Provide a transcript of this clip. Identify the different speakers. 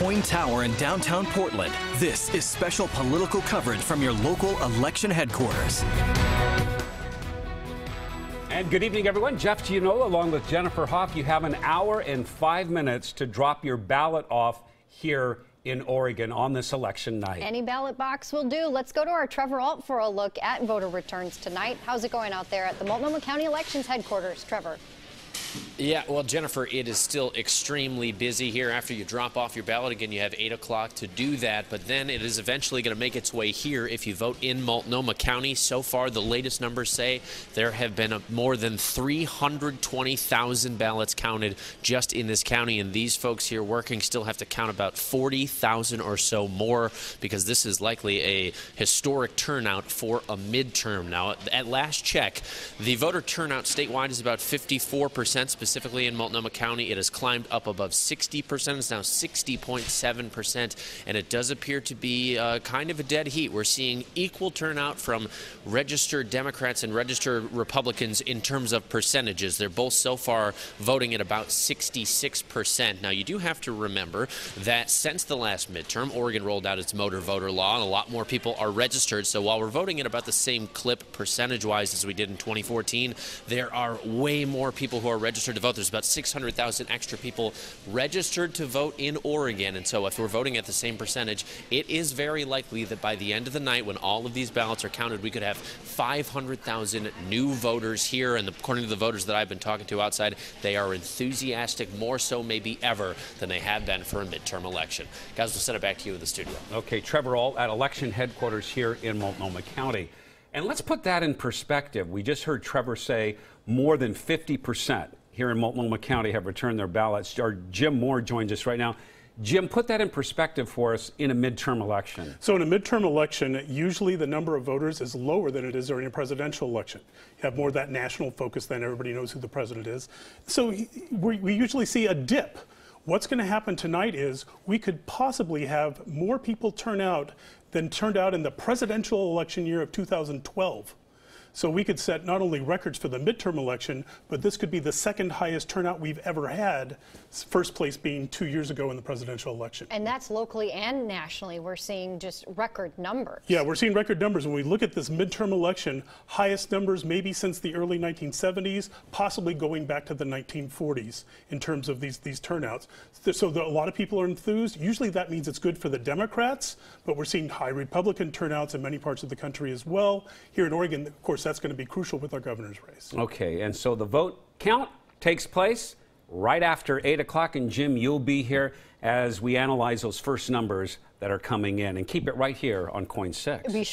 Speaker 1: Coin Tower in downtown Portland. This is special political coverage from your local election headquarters.
Speaker 2: And good evening, everyone. Jeff Giannola along with Jennifer Hoff. You have an hour and 5 minutes to drop your ballot off here in Oregon on this election night.
Speaker 3: Any ballot box will do. Let's go to our Trevor Alt for a look at voter returns tonight. How's it going out there at the Multnomah County Elections headquarters, Trevor?
Speaker 4: Yeah, well, Jennifer, it is still extremely busy here. After you drop off your ballot, again, you have 8 o'clock to do that, but then it is eventually going to make its way here if you vote in Multnomah County. So far, the latest numbers say there have been more than 320,000 ballots counted just in this county, and these folks here working still have to count about 40,000 or so more because this is likely a historic turnout for a midterm. Now, at last check, the voter turnout statewide is about 54%. Specifically in Multnomah County, it has climbed up above 60%. It's now 60.7%, and it does appear to be kind of a dead heat. We're seeing equal turnout from registered Democrats and registered Republicans in terms of percentages. They're both so far voting at about 66%. Now, you do have to remember that since the last midterm, Oregon rolled out its motor voter law, and a lot more people are registered. So while we're voting at about the same clip percentage-wise as we did in 2014, there are way more people who are registered to vote. There's about 600,000 extra people registered to vote in Oregon, and so if we're voting at the same percentage, it is very likely that by the end of the night, when all of these ballots are counted, we could have 500,000 new voters here, and according to the voters that I've been talking to outside, they are enthusiastic, more so maybe ever than they have been for a midterm election. Guys, we'll send it back to you in the studio.
Speaker 2: Okay, Trevor Alt at election headquarters here in Multnomah County. And let's put that in perspective. We just heard Trevor say more than 50% here in Multnomah County have returned their ballots. Our Jim Moore joins us right now. Jim, put that in perspective for us in a midterm election.
Speaker 5: So in a midterm election, usually the number of voters is lower than it is during a presidential election. You have more of that national focus, then everybody knows who the president is. So we usually see a dip. What's going to happen tonight is we could possibly have more people turn out than turned out in the presidential election year of 2012. So we could set not only records for the midterm election, but this could be the second highest turnout we've ever had, first place being 2 years ago in the presidential election.
Speaker 3: And that's locally and nationally. We're seeing just record numbers.
Speaker 5: Yeah, we're seeing record numbers. When we look at this midterm election, highest numbers maybe since the early 1970s, possibly going back to the 1940s in terms of these turnouts. So a lot of people are enthused. Usually that means it's good for the Democrats, but we're seeing high Republican turnouts in many parts of the country as well. Here in Oregon, of course, that's going to be crucial with our governor's race.
Speaker 2: Okay, and so the vote count takes place right after 8 o'clock, and Jim, you'll be here as we analyze those first numbers that are coming in. And keep it right here on KOIN 6.
Speaker 3: Be sure